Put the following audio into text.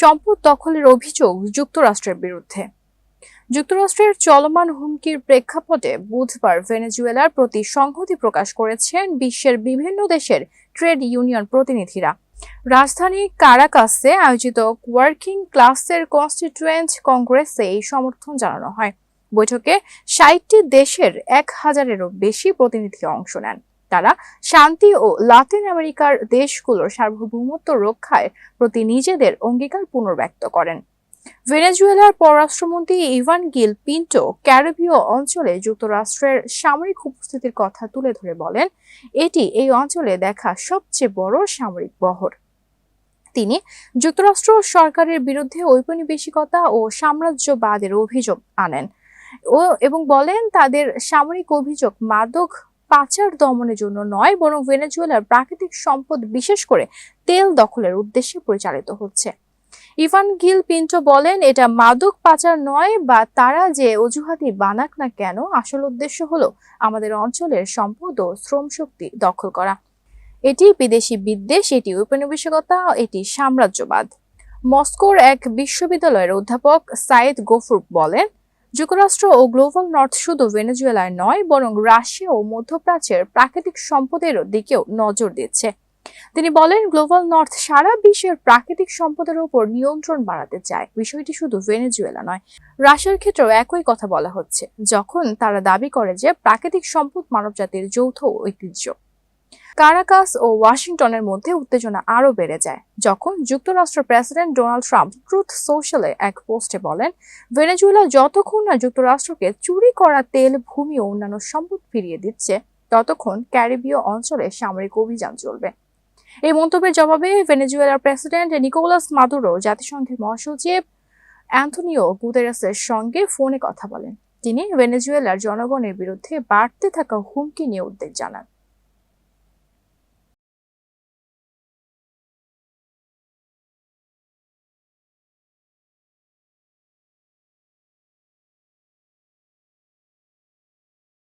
সম্পদ দখলের অভিযোগ যুক্তরাষ্ট্রের বিরুদ্ধে। যুক্তরাষ্ট্রের চলমান হুমকির প্রেক্ষাপটে বুধবার ভেনেজুয়েলার প্রতি সংহতি প্রকাশ করেছেন বিশ্বের বিভিন্ন দেশের ট্রেড ইউনিয়ন প্রতিনিধিরা। রাজধানী কারাকাসে আয়োজিত ওয়ার্কিং ক্লাসের কনস্টিটিউয়েন্ট কংগ্রেসে এই সমর্থন জানানো হয়। বৈঠকে ৬০টি দেশের ১,০০০-এরও বেশি প্রতিনিধি অংশ নেন। তারা শান্তি ও লাতিন আমেরিকার দেশগুলোর সার্বভৌমত্ব রক্ষার প্রতি নিজেদের অঙ্গীকার পুনর্ব্যক্ত করেন। ভেনেজুয়েলার পররাষ্ট্রমন্ত্রী ইভান গিল পিন্টো ক্যারিবীয় অঞ্চলে যুক্তরাষ্ট্রের সামরিক উপস্থিতির কথা তুলে ধরে বলেন, এটি এই অঞ্চলে দেখা সবচেয়ে বড় সামরিক বহর। তিনি যুক্তরাষ্ট্র সরকারের বিরুদ্ধে ঔপনিবেশিকতা ও সাম্রাজ্যবাদের অভিযোগ আনেন এবং বলেন তাদের সামরিক অভিযোগ মাদক পাচার দমনের জন্য নয়, বরং ভেনেজুয়েলার প্রাকৃতিক সম্পদ বিশেষ করে তেল দখলের উদ্দেশ্যে পরিচালিত হচ্ছে। ইভান গিল পিন্টো বলেন, এটা মাদক পাচার নয় বা তারা যে অজুহাতই বানাক না কেন, আসল উদ্দেশ্য হলো আমাদের অঞ্চলের সম্পদ ও শ্রম শক্তি দখল করা। এটি বিদেশি বিদ্বেষ, এটি ঔপনিবেশিকতা, এটি সাম্রাজ্যবাদ। মস্কোর এক বিশ্ববিদ্যালয়ের অধ্যাপক সাইদ গফুর বলেন, যুক্তরাষ্ট্র ও গ্লোবাল নর্থ শুধু ভেনেজুয়েলায় নয়, বরং রাশিয়া ও মধ্যপ্রাচ্যের প্রাকৃতিক সম্পদের দিকেও নজর দিচ্ছে। তিনি বলেন, গ্লোবাল নর্থ সারা বিশ্বের প্রাকৃতিক সম্পদের উপর নিয়ন্ত্রণ বাড়াতে চায়। বিষয়টি শুধু ভেনেজুয়েলা নয়, রাশিয়ার ক্ষেত্রেও একই কথা বলা হচ্ছে, যখন তারা দাবি করে যে প্রাকৃতিক সম্পদ মানবজাতির যৌথ ঐতিহ্য। কারাকাস ও ওয়াশিংটনের মধ্যে উত্তেজনা আরও বেড়ে যায় যখন যুক্তরাষ্ট্রের প্রেসিডেন্ট ডোনাল্ড ট্রাম্প ট্রুথ সোশ্যালে এক পোস্টে বলেন, ভেনেজুয়েলা যতক্ষণ না যুক্তরাষ্ট্রকে চুরি করা তেল, ভূমি ও অন্যান্য সম্পদ ফিরিয়ে দিচ্ছে, ততক্ষণ ক্যারিবীয় অঞ্চলে সামরিক অভিযান চলবে। এই মন্তব্যের জবাবে ভেনেজুয়েলার প্রেসিডেন্ট নিকোলাস মাদুরো জাতিসংঘের মহাসচিব অ্যান্তোনিও গুতেরেসের সঙ্গে ফোনে কথা বলেন। তিনি ভেনেজুয়েলার জনগণের বিরুদ্ধে বাড়তে থাকা হুমকি নিয়ে উদ্বেগ জানান।